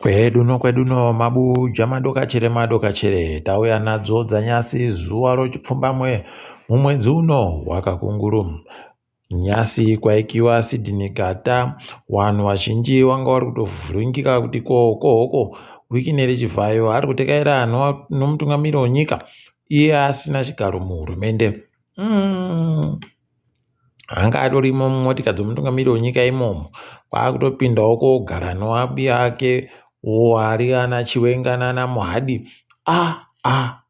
Kweduno mabuja madokachere tauya nadzo dzanyasi zuwa rochipfumbamwe mumwedzi uno wakakunguru. Nyasi kwaikiwa Sydney Gata, wanhu vazhinji vanga vari kutovhurungika kuti kohoko wiki nerichivhayo ari kutekaira nomutungamiriri wenyika iye asina chigaro muhurumende. Anga atorimo mumotika dzomutungamiriri wenyika imomo, kwakutopindawo kogara noabi ake wari ana Chiwenga nana Muhadi.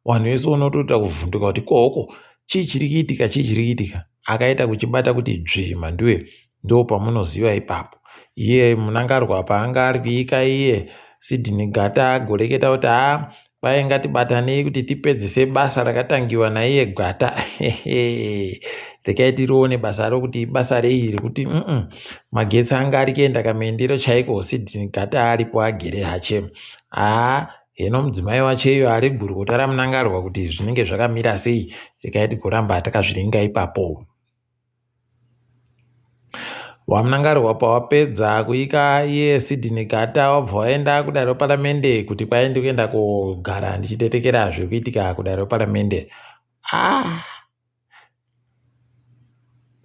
Vanhu vese unotoita kuvhunduka kuti kohoko chii chiri kuitika. Akaita kuchibata kuti dzvi ndo pamunoziva ipapo. Iye munangarwa paanga ari kuika iye Sydney Gata agoreketa kuti kwai ngatibatanei kuti tipedzise basa rakatangiwa naiye Gata. Rekai tirione basa rokuti ibasa rei rekuti magetsi anga ari kuenda kamuendero chaiko Sydney Gata aripo agere hache. Heno mudzimai wacheyo ari gurukota ramunangarwa kuti zvinenge zvakamira sei. Rekai tigoramba takazviringa ipapo. Wamunangarwa pawapedza kuika iye Sydney Gata wabva waenda kudare paramende kuti kwaende kuenda kogara ndichitetekera zviri kuitika kudare paramende.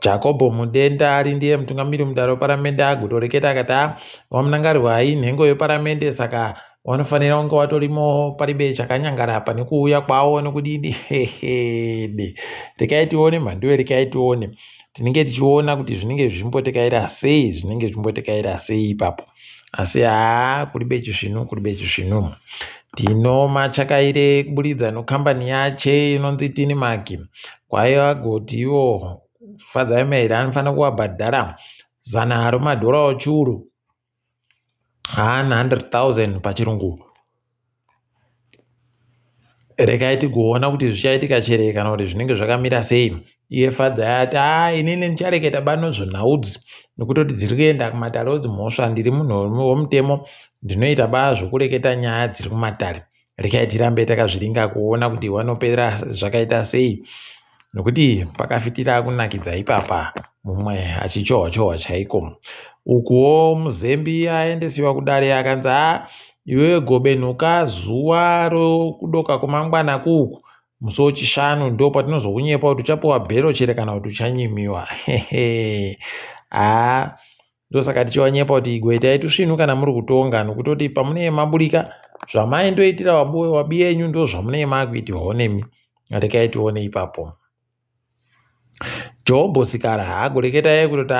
Jacobo Mudenda ari ndiye mutungamiriri mudare paramende agotoreketa akati wamunangarwa hai nhengo yeparamende saka wanofanira kunge watorimo paribe chakanyangara pane kuuya kwawo nokudini. Rekai tione mhanduwe, rekai tione. Tinenge tichiona kuti zvinenge zvimbotekaira sei ipapo. Asi kuribe chizvinu. Tino machakaire kuburidza nokambani yache inonzi Tinimaki. Kwaiva goti iwo fadza email anofanira kuvabhadhara $100 rechiuru, 100,000 pachirungu. Rekai tigoona kuti zvichaitika chere kana kuti zvinenge zvakamira sei. Iye fadza yati inini ndichareketa bano zvenhaudzi nokutoti dziri kuenda kumatare odzimhosva. Ndiri munhu womutemo, ndinoita baa zvokureketa nyaya dziri kumatare. Rekai tirambe takazviringa kuona kuti wanopera zvakaita sei, nokuti pakafitira kunakidza ipapa mumwe achichohwa chaiko. Ukuwo muzembi aendesiwa kudare akanzi iwewe gobenuka zuwa rokudoka kwemangwana kuku musi wechishanu ndo patinozokunyepa kuti uchapiwa bhero chere kana kuti uchanyimiwa. Ndosaka tichiwanyepa kuti igoitai tusvinu kana muri kutonga, nokutoti pamunee maburika zvamaindoitira wabi yenyu ndo zvamunee makuitirwawo nemi. Rekai tione ipapo. Jobho Sikara agoreketa iye kutoti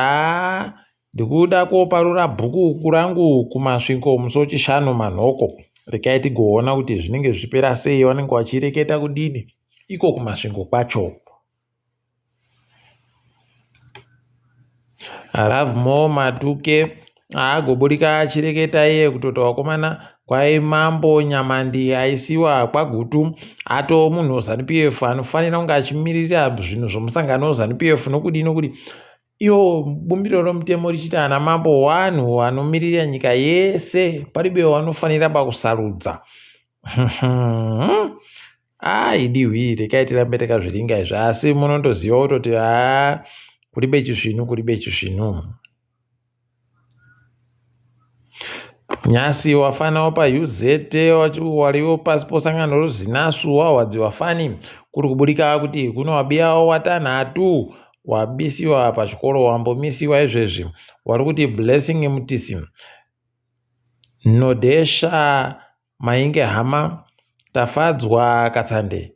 ndikuda koparura bhuku rangu kumasvingo musi wechishanu manhoko. Rekai tigoona kuti zvinenge zvipera sei, vanenge vachireketa kudini iko kumasvingo kwacho. Ravmo Matuke agoburika achireketa iye kutoti wakomana kwai Mambo Nyamandi aisiwa kwaGutu ato munhu weZANU-PF anofanira kunge achimirira zvinhu zvomusangano weZANU-PF nokudi iyo bumbiro romutemo richiti ana mambo wanhu wanomirira nyika yese paribe wanofanira pakusarudza. Idihwi, rekai tirambe takazviringa izvi, asi munondoziva kutoti kuribe chizvinu. Nyasi wafanawo paUZ wariwo pasi posangano rozinasu wahwadzi wafani kuri kuburika kuti kuno wabiyawo watanhatu wabisiwa pachikoro wambomisiwa izvezvi wari kuti Blessing Mutisi, Nodesha Mainge Hama, Tafadzwa Katsande,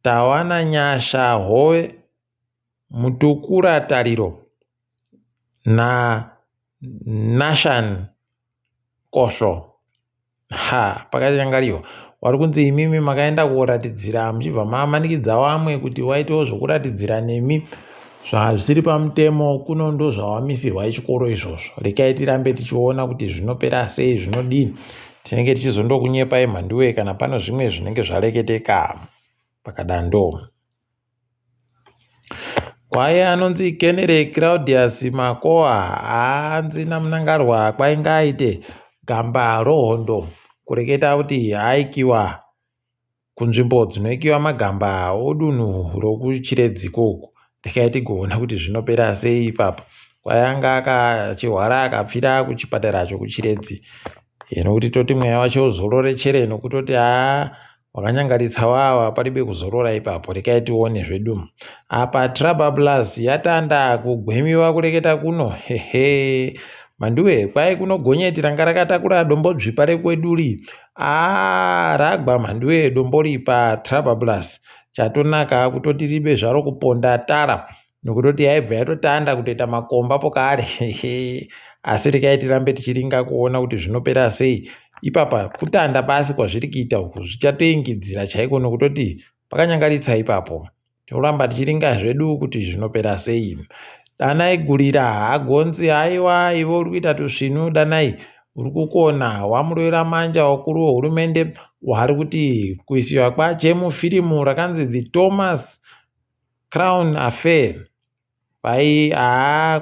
Tawana Nyasha Hove, Mutukura Tariro na Nashan Kosho. Pakachangariwa wari kunzi imimi makaenda kuratidzira muchibva mamanikidza vamwe kuti waitewo zvokuratidzira nemi zvisiri pamutemo, kuno ndo zvawamisirwa ichikoro izvozvo. Rekai tirambe tichiona kuti zvinopera sei, zvinodini. Tinenge tichizondokunyepai mhanduwe kana pano zvimwe zvinenge zvareketeka pakadando. Kwaiye anonzi Kenere Claudius Makoa hanzi namunangarwa kwainge aite gamba rohondo kureketa kuti haikiwa kunzvimbo dzinoikiwa magamba odunhu rokuchiredziko uku. Rekai tigoona kuti zvinopera sei ipapo. Kwaianga akachirwara akapfira kuchipatara chokuchiredzi. Nokuti toti mweya wacho uzorore chere nokutoti wakanyangaritsa wawa paribe kuzorora ipapo. Rekai tione zvedu apa Trouble Plus yatanda kugwemiwa kureketa kuno. Hehe manduwe kwai kuno gonyeti ranga rakatakura dombo dzvipa rekweduri ragwa manduwe dombo ripa Trouble Plus. Chatonaka kutoti ribe zvaro kuponda tara nokutoti yaibva yatotanda kutoita makomba pokare. Asi rekai tirambe tichiringa kuona kuti zvinopera sei. Ipapa kutanda basi kwazviri kuita uku zvichatoingidzira chaiko nokutoti pakanyangaritsa ipapo. Toramba tichiringa zvedu kuti zvinopera sei. Danai gurira hagonzi aiwa iwe uri kuita tusvinu danai uri kukona wamuroera manja wakuru wehurumende wari kuti kuisiwa kwache mufirimu rakanzi The Thomas Crown Affair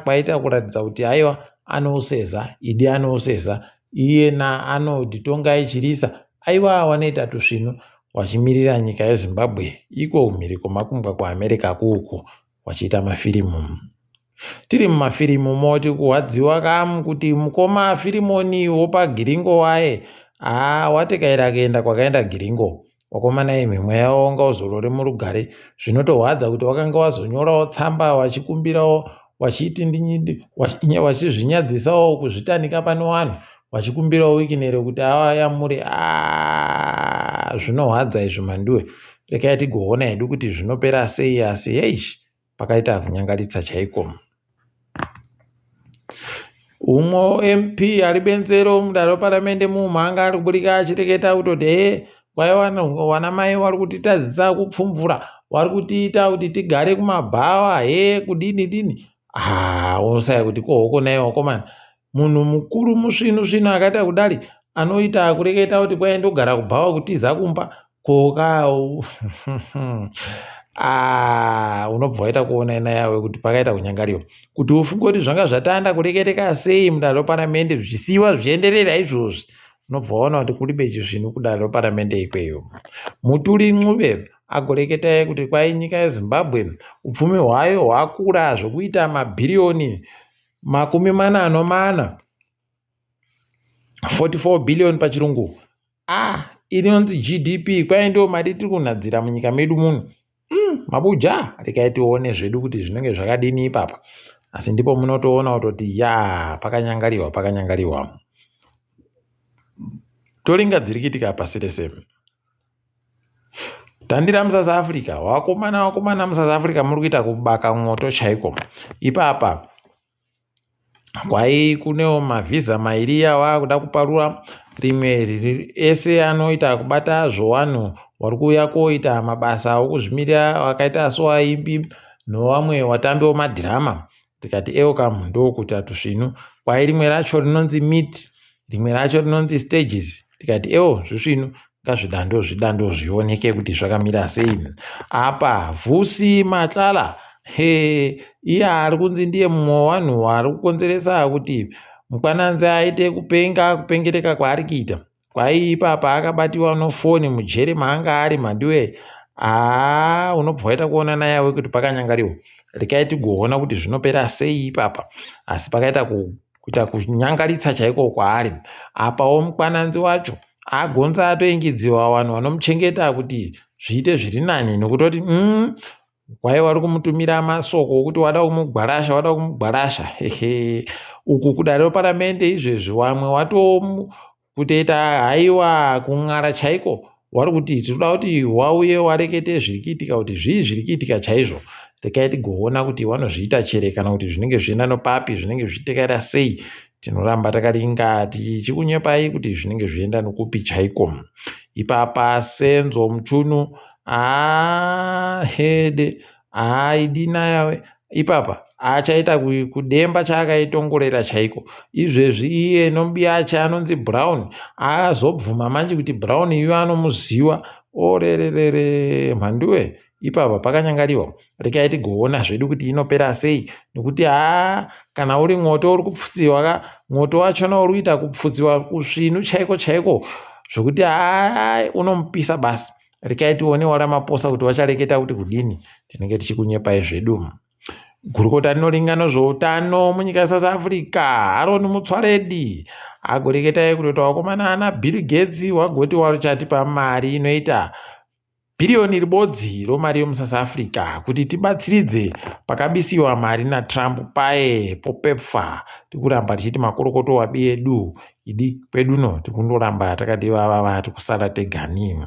kwaita kuratidza kuti aiwa anouseza idi anouseza iyena anoditonga ichirisa aiwa wanoita tusvinu wachimirira nyika yeZimbabwe iko mhiri kumakungwa kuAmerica kuku wachiita mafirimu. Tiri mumafirimu moti kuhwadziwa kamu kuti mukoma firimoni wopa giringo waye watekaira kuenda kwakaenda giringo wakomana imi mweya wonga uzorore murugare zvinotohwadza kuti wakanga wazonyorawo tsamba wachikumbirawo wachiti wachizvinyadzisawo kuzvitanika pano vanhu wachikumbirawo wikinere kuti yamure zvinohwadza izvo manduwe. Rekai tigoona hedu kuti zvinopera sei asi heish pakaita kunyangaritsa chaiko. Umwe MP ari benzero mudare paramende mumhanga ari kuburika achireketa kutoti kwai wana mai wari kutitadzisa kupfumvura wari kutiita kuti tigare kumabhawa kudini unosaya kuti kohoko naiwo wakomana munhu mukuru musvinu akaita kudari anoita kureketa kuti kwai ndogara kubhawa kutiza kumba koka unobva waita kuona ina yawe kuti pakaita kunyangariwa kuti ufunge kuti zvanga zvatanda kureketeka sei mudare reparamende zvisiwa zvienderera izvozvi unobva waona kuti kuribe chizvinu kudare reparamende ikweyo. Muturi Ncube agoreketai kuti kwai nyika yeZimbabwe upfumi hwayo hwakura zvokuita mabhiriyoni 44 44 billion pachirungu inonzi GDP kwai ndio mari tiri kunhadzira munyika medu muno. Mabuja rekai tione zvedu kuti zvinenge zvakadini ipapa asi ndipo munotoona kutoti pakanyangariwa. Toringa dziri kuitika pasi rese. Tandira muSouth Africa wakomana muSouth Africa muri kuita kubaka mwoto chaiko. Ipapa kwai kunewo mavhiza mairi wakuda kuparura rimwe ese anoita kubata zvowanhu wari kuuya koita mabasa okuzvimirira wakaita soaimbi novamwe watambi wemadhirama tikati kamu ndokuita tusvinu kwai rimwe racho rinonzi meet rimwe racho rinonzi stages tikati zvisvinu ngazvidando zvioneke kuti zvakamira sei. Apa Vusi Matlala iye ari kunzi ndiye mumwe wavanhu vari kukonzeresa kuti mukwananzi aite kupengereka kwaari kuita kwai ipapa akabatiwa nofoni mujere maanga ari mandiwe unobva waita kuona nayawe kuti pakanyangariwa. Rekai tigoona kuti zvinopera sei ipapa asi pakaita kuita kunyangaritsa chaiko kwaari. Apawo mukwananzi wacho agonza atoingidziwa vanhu vanomuchengeta kuti zviite zviri nani nokutoti kwai wari kumutumira masoko okuti wada kumugwarasha uku kudare paramende izvezvi wamwe kutoita haiwa kung'ara chaiko wari kuti tinoda kuti wauye warekete zviri kuitika kuti zvii zviri kuitika chaizvo. Rekai tigoona kuti vanozviita chere kana kuti zvinenge zvienda nopapi zvinenge zvichitekaira sei. Tinoramba takaringa tichikunyepai kuti zvinenge zvienda nokupi chaiko. Ipapa Senzo Mchunu hede idina yawe ipapa achaita kudemba chaakaitongorera chaiko. Izvezvi iye nombi ache anonzi Brown azobvuma manje kuti Brown iye anomuziva orerere mhanduwe ipapa pakanyangariwa. Rekai tigoona zvedu kuti inopera sei nekuti kana uri mwoto uri kupfutsiwa mwoto wachona uri kuita kupfutsiwa kusvinu chaiko zvokuti unomupisa basi. Rekai tionewo Ramaphosa kuti vachareketa kuti kudini. Tinenge tichikunyepai zvedu. Gurukota rinoringana zveutano munyika yeSouth Africa Aaron Motsoaledi agoreketai kutoti wakomana ana Bill Gates wagoti warichatipa mari inoita bhiriyoni ribodzi romari yomusouth Africa kuti tibatsiridze pakabisiwa mari naTrump paye popepfa. Tikuramba tichiti makorokoto wabi edu idi kweduno tikundoramba takati vava tikusara tegani.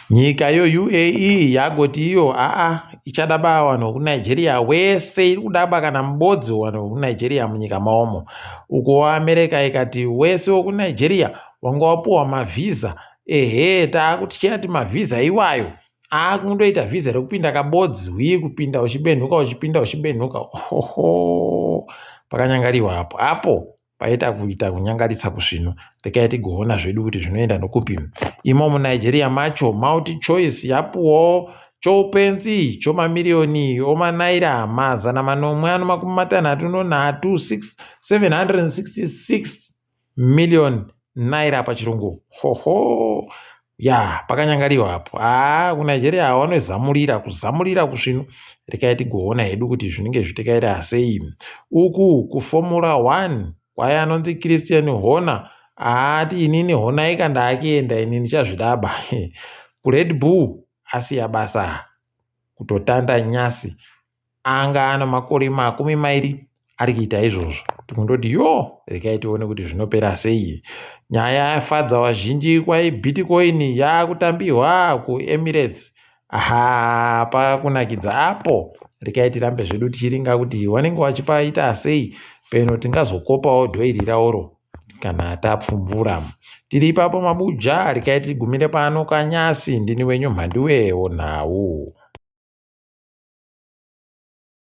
Nyika yo UAE yagoti iyo ichadaba vanhu vekunigeria wese, iri kudaba kana mubodzi vanhu vekunigeria munyika maomo. Uko America ikati wese wekunigeria wanga wapuwa mavhiza, takuti chiyati mavhiza iwayo akundoita vhiza rekupinda kabodzi, kupinda uchibenhuka. Pakanyangariwa apo paita kuita kunyangaritsa kusvino. Rekai tigoona zvedu kuti zvinoenda nokupi. Imo muNigeria macho multi-choice yapuwawo choupenzi chomamiliyoni omanaira 763 766 million naira pachirungu. Pakanyangariwa apo. KuNigeria kuzamurira kusvino. Rekai tigoona hedu kuti zvinenge zvitikaira sei. Uku kuFormula 1 kwaya anonzi Christian Horner ati inini Horner ikandakienda ini ndichazvidaba. KuRed Bull asiya basa kutotanda nyasi, anga ana makore 20 ari kuita izvozvo. Tikundoti rekai tione kuti zvinopera sei. Nyaya yafadza vazhinji Bitcoin yakutambirwa kuEmirates. Pakunakidza apo. Rekai tirambe zvedu tichiringa kuti vanenge vachipaita sei peno tingazokopawo dhoiri rauro kana tapfumbura. Tiri ipapo mabuja. Rekai tigumire pano kanyasi. Ndini wenyu Mhandiwe Onhau.